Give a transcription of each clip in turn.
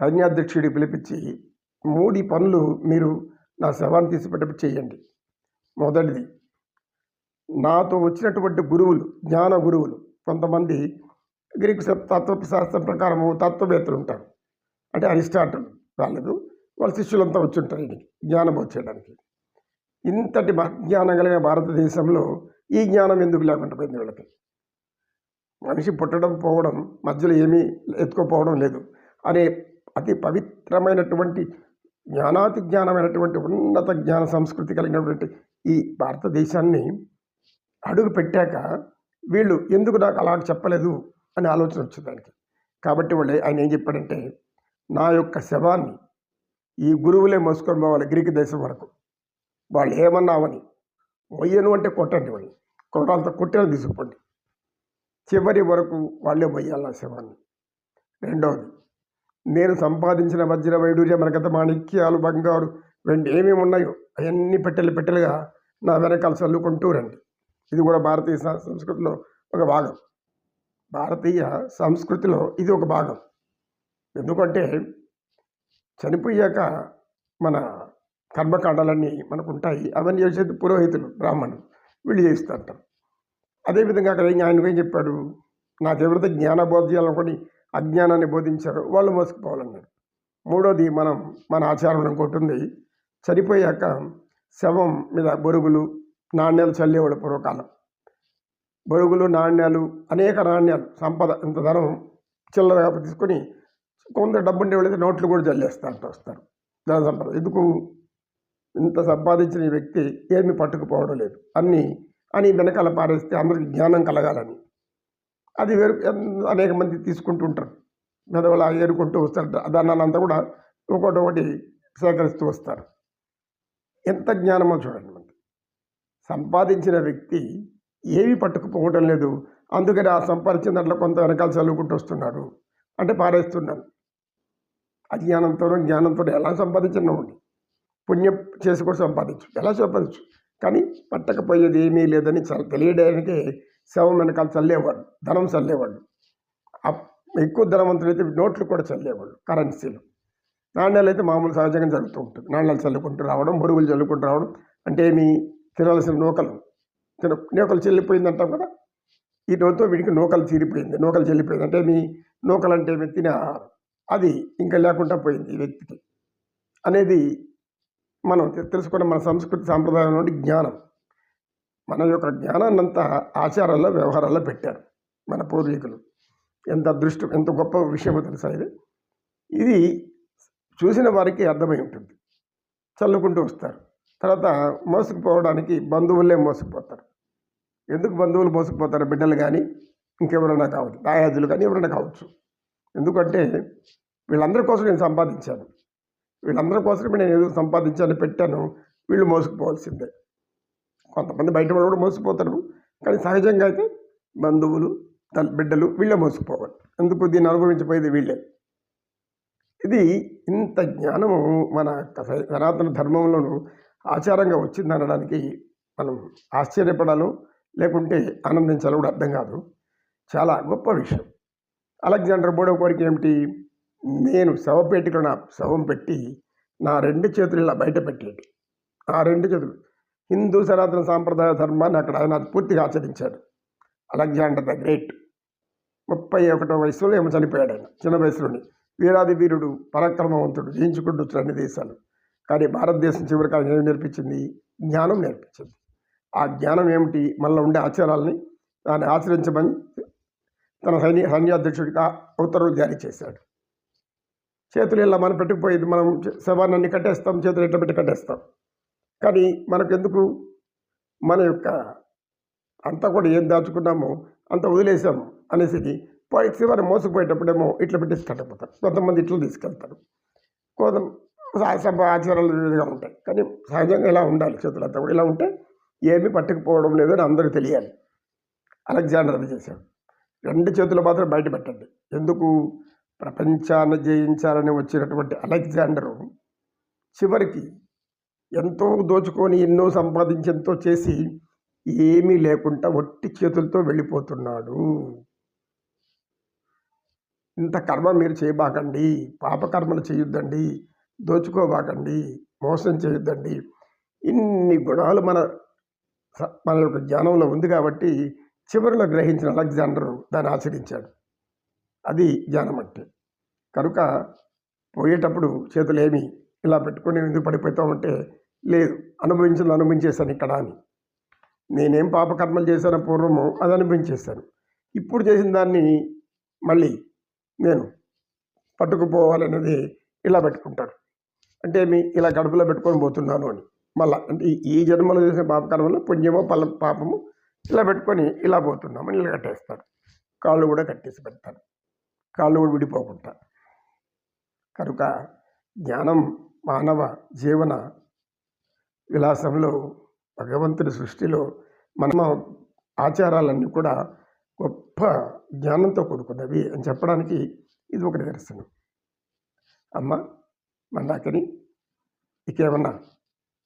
సైన్యాధ్యక్షుడికి పిలిపించి 3 పనులు మీరు నా శవాన్ని తీసిపెట్టేప్పుడు చేయండి. మొదటిది, నాతో వచ్చినటువంటి గురువులు, జ్ఞాన గురువులు, కొంతమంది గ్రీకు తత్వశాస్త్రం ప్రకారము తత్వవేత్తలు ఉంటారు. అంటే అరిస్టాటిల్ రాలేదు, వాళ్ళ శిష్యులంతా వచ్చి ఉంటారు ఈయనకి జ్ఞానం చేయడానికి. ఇంతటి జ్ఞానం కలిగిన భారతదేశంలో ఈ జ్ఞానం ఎందుకు లేకుండా పోయింది వీళ్ళకి? మనిషి పుట్టడం పోవడం మధ్యలో ఏమీ ఎత్తుకోపోవడం లేదు అనే అతి పవిత్రమైనటువంటి జ్ఞానాతి జ్ఞానమైనటువంటి ఉన్నత జ్ఞాన సంస్కృతి కలిగినటువంటి ఈ భారతదేశాన్ని అడుగు పెట్టాక వీళ్ళు ఎందుకు నాకు అలా చెప్పలేదు అని ఆలోచన వచ్చింది దానికి. కాబట్టి ఆయన ఏం చెప్పాడంటే, నా యొక్క శవాన్ని ఈ గురువులే మోసుకొని పోవాలి గ్రీకు దేశం వరకు. వాళ్ళు ఏమన్నావని, మొయ్యను అంటే కొట్టండి, వాళ్ళు కొట్టాలతో కొట్టిన తీసుకుపోండి, చివరి వరకు వాళ్ళే మొయ్యాలి నా శవాన్ని. రెండవది, నేను సంపాదించిన వజ్ర వైడూర్య మరకత మాణిక్యాలు బంగారు వెండి ఏమేమి ఉన్నాయో అవన్నీ పెట్టెలుగా నా వెనకాల చల్లుకుంటూ రండి. ఇది కూడా భారతీయ సంస్కృతిలో ఒక భాగం. భారతీయ సంస్కృతిలో ఇది ఒక భాగం. ఎందుకంటే చనిపోయాక మన కర్మకాండాలన్నీ మనకు ఉంటాయి. అవన్నీ చేసేది పురోహితులు, బ్రాహ్మణులు, వీళ్ళు చేస్తుంటారు. అదేవిధంగా అక్కడ ఆయన ఏం చెప్పాడు, నాకు ఎవరైతే జ్ఞాన బోధ చేయాలనుకొని అజ్ఞానాన్ని బోధించారో వాళ్ళు మోసుకుపోవాలన్నాడు. మూడోది, మన ఆచారంలో ఇంకోటి ఉంది, చనిపోయాక శవం మీద బొరుగులు నాణ్యాలు చల్లేవాడు పూర్వకాలం. బొరుగులు నాణ్యాలు, అనేక నాణ్యాలు, సంపద, ఇంత ధనం చిల్లరగా తీసుకొని కొంత డబ్బు ఉండేవాళ్ళైతే నోట్లు కూడా చల్లేస్తా వస్తారు ధన సంపద. ఎందుకు? ఇంత సంపాదించిన ఈ వ్యక్తి ఏమి పట్టుకుపోవడం లేదు అని వెనకాల పారేస్తే అందరికి జ్ఞానం కలగాలని. అది వేరు, అనేక మంది తీసుకుంటూ ఉంటారు, మెదవల ఏరుకుంటూ వస్తారు. దాన్ని అంతా కూడా ఒకటి సేకరిస్తూ వస్తారు. ఎంత జ్ఞానమో చూడండి. మనకి సంపాదించిన వ్యక్తి ఏమీ పట్టుకుపోవడం లేదు, అందుకని ఆ సంపాదించిన దాంట్లో కొంత వెనకాల చదువుకుంటూ వస్తున్నాడు అంటే పారేస్తున్నాను. జ్ఞానంతో ఎలా సంపాదించినామండి? పుణ్యం చేసి కూడా సంపాదించు, ఎలా సంపాదించు, కానీ పట్టకపోయేది ఏమీ లేదని తెలియడానికి శవం వెనకాల చల్లేవాళ్ళు, ధనం చల్లేవాళ్ళు. ఎక్కువ ధనవంతులైతే నోట్లు కూడా చల్లేవాళ్ళు, కరెన్సీలు. నాణ్యాలు అయితే మామూలు సహజంగా జరుగుతూ ఉంటుంది. నాణ్యాలు చల్లుకుంటూ రావడం, బొరుగులు చల్లుకుంటూ రావడం. అంటే ఏమి, తినవలసిన నూకలు చెల్లిపోయింది అంటాం కదా, ఈ రోజుతో వీడికి నూకలు చెల్లిపోయింది. అంటే నూకలు అంటే తినే ఆహారం, అది ఇంకా లేకుండా పోయింది ఈ వ్యక్తికి అనేది మనం తెలుసుకున్న మన సంస్కృతి సాంప్రదాయం నుండి జ్ఞానం. మన యొక్క జ్ఞానాన్నంతా ఆచారాల్లో, వ్యవహారాల్లో పెట్టారు మన పూర్వీకులు. ఎంత అదృష్టం, ఎంత గొప్ప విషయమో తెలుసా ఇది చూసిన వారికి అర్థమై ఉంటుంది. చల్లుకుంటూ వస్తారు. తర్వాత మోసుకుపోవడానికి బంధువులే మోసుకుపోతారు. ఎందుకు బంధువులు మోసుకుపోతారు? బిడ్డలు కానీ ఇంకెవరైనా కావచ్చు, దాయాదులు కానీ ఎవరైనా కావచ్చు. ఎందుకంటే వీళ్ళందరి కోసం నేను సంపాదించాను, వీళ్ళందరి కోసమే నేను ఏదో సంపాదించాను, పెట్టాను, వీళ్ళు మోసుకుపోవాల్సిందే. కొంతమంది బయట వాళ్ళు కూడా మోసుకుపోతారు, కానీ సహజంగా అయితే బంధువులు, బిడ్డలు వీళ్ళే మోసుకుపోవాలి. ఎందుకు? దీన్ని అనుభవించిపోయేది వీళ్ళే. ఇది ఇంత జ్ఞానము మన సనాతన ధర్మంలోనూ ఆచారంగా వచ్చిందనడానికి మనం ఆశ్చర్యపడాలో లేకుంటే ఆనందించాలో కూడా అర్థం కాదు. చాలా గొప్ప విషయం. అలెగ్జాండర్ మూడవ కోరిక ఏమిటి? నేను శవపేటికలో నా శవం పెట్టి నా 2 చేతులు ఇలా బయట పెట్టేది. ఆ 2 చేతులు హిందూ సనాతన సాంప్రదాయ ధర్మాన్ని అక్కడ ఆయన పూర్తిగా ఆచరించాడు. అలెగ్జాండర్ ద గ్రేట్ 31వ వయసులో ఏమో చనిపోయాడు ఆయన, చిన్న వయసులోని. వీరాది వీరుడు, పరాక్రమవంతుడు, జయించుకుంటూ వచ్చిన అన్ని దేశాలు. కానీ భారతదేశం చివరికి ఆయన ఏమి నేర్పించింది? జ్ఞానం నేర్పించింది. ఆ జ్ఞానం ఏమిటి? మనలో ఉండే ఆచారాలని దాన్ని ఆచరించమని తన సైన్యాధ్యక్షుడికి ఉత్తర్వులు జారీ చేశాడు. చేతులు ఇలా మనం పెట్టుకుపోయేది, మనం శవాన్ని కట్టేస్తాం, చేతులు ఎట్లా పెట్టి కట్టేస్తాం. కానీ మనకెందుకు? మన యొక్క అంతా కూడా ఏం దాచుకున్నామో అంత వదిలేసాము అనేసి శివాన్ని మోసుకుపోయేటప్పుడేమో ఇట్లా పెట్టేసి కట్టకపోతారు. కొంతమంది ఇట్లా తీసుకెళ్తారు. ఆచారాలు వివిధంగా ఉంటాయి, కానీ సహజంగా ఇలా ఉండాలి. చేతులంతా కూడా ఇలా ఉంటే ఏమీ పట్టుకుపోవడం లేదని అందరూ తెలియాలి. అలెగ్జాండర్ అది చేశాడు. 2 చేతులు మాత్రం బయట పెట్టండి. ఎందుకు? ప్రపంచాన్ని జయించాలని వచ్చినటువంటి అలెగ్జాండరు చివరికి ఎంతో దోచుకొని, ఎన్నో సంపాదించి, ఎంతో చేసి ఏమీ లేకుండా ఒట్టి చేతులతో వెళ్ళిపోతున్నాడు. ఇంత కర్మ మీరు చేయబాకండి, పాపకర్మలు చేయొద్దండి, దోచుకోబాకండి, మోసం చేయొద్దండి. ఇన్ని గుణాలు మన యొక్క జ్ఞానంలో ఉంది కాబట్టి చివరిలో గ్రహించిన అలెగ్జాండరు దాన్ని ఆచరించాడు. అది జ్ఞానం అంటే. కనుక పోయేటప్పుడు చేతులేమి ఇలా పెట్టుకొని ఎందుకు పడిపోతామంటే, లేదు అనుభవించేశాను ఇక్కడ అని. నేనేం పాపకర్మలు చేశానో పూర్వము అది అనుభవించేశాను. ఇప్పుడు చేసిన దాన్ని మళ్ళీ నేను పట్టుకుపోవాలనేది ఇలా పెట్టుకుంటాడు. అంటే ఇలా గడుపులో పెట్టుకొని పోతున్నాను అని. మళ్ళా అంటే ఈ జన్మలో చేసిన పాపకర్మలు పుణ్యమో పాపము ఇలా పెట్టుకొని ఇలా పోతున్నామని ఇలా కట్టేస్తాడు. కాళ్ళు కూడా కట్టేసి పెడతాడు, కాళ్ళు కూడా విడిపోకుండా. కనుక జ్ఞానం మానవ జీవన విలాసంలో, భగవంతుడి సృష్టిలో మన ఆచారాలన్నీ కూడా గొప్ప జ్ఞానంతో కూడుకున్నవి అని చెప్పడానికి ఇది ఒక నిదర్శనం. అమ్మ మందాకిని, ఇంకేమన్నా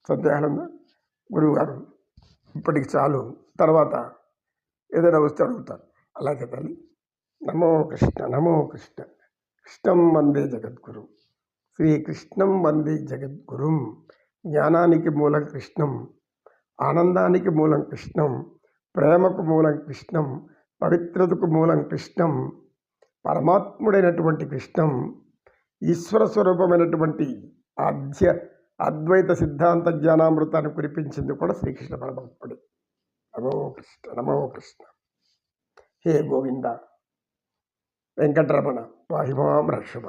సందేహాలు ఉందా? గురువుగారు ఇప్పటికి చాలు, తర్వాత ఏదైనా వస్తే అడుగుతాను. అలాగే తల్లి. నమో కృష్ణ, నమో కృష్ణ. కృష్ణం వందే జగద్గురు, శ్రీకృష్ణం వందే జగద్గురుం. జ్ఞానానికి మూలం కృష్ణం, ఆనందానికి మూలం కృష్ణం, ప్రేమకు మూలం కృష్ణం, పవిత్రతకు మూలం కృష్ణం, పరమాత్ముడైనటువంటి కృష్ణం, ఈశ్వర స్వరూపమైనటువంటి అద్వైత సిద్ధాంత జ్ఞానామృతాన్ని కురిపించింది కూడా శ్రీకృష్ణ పరమాత్ముడే. నమో కృష్ణ, నమో కృష్ణ. హే గోవింద వెంకటరమణ పాహిమాం రక్షమ.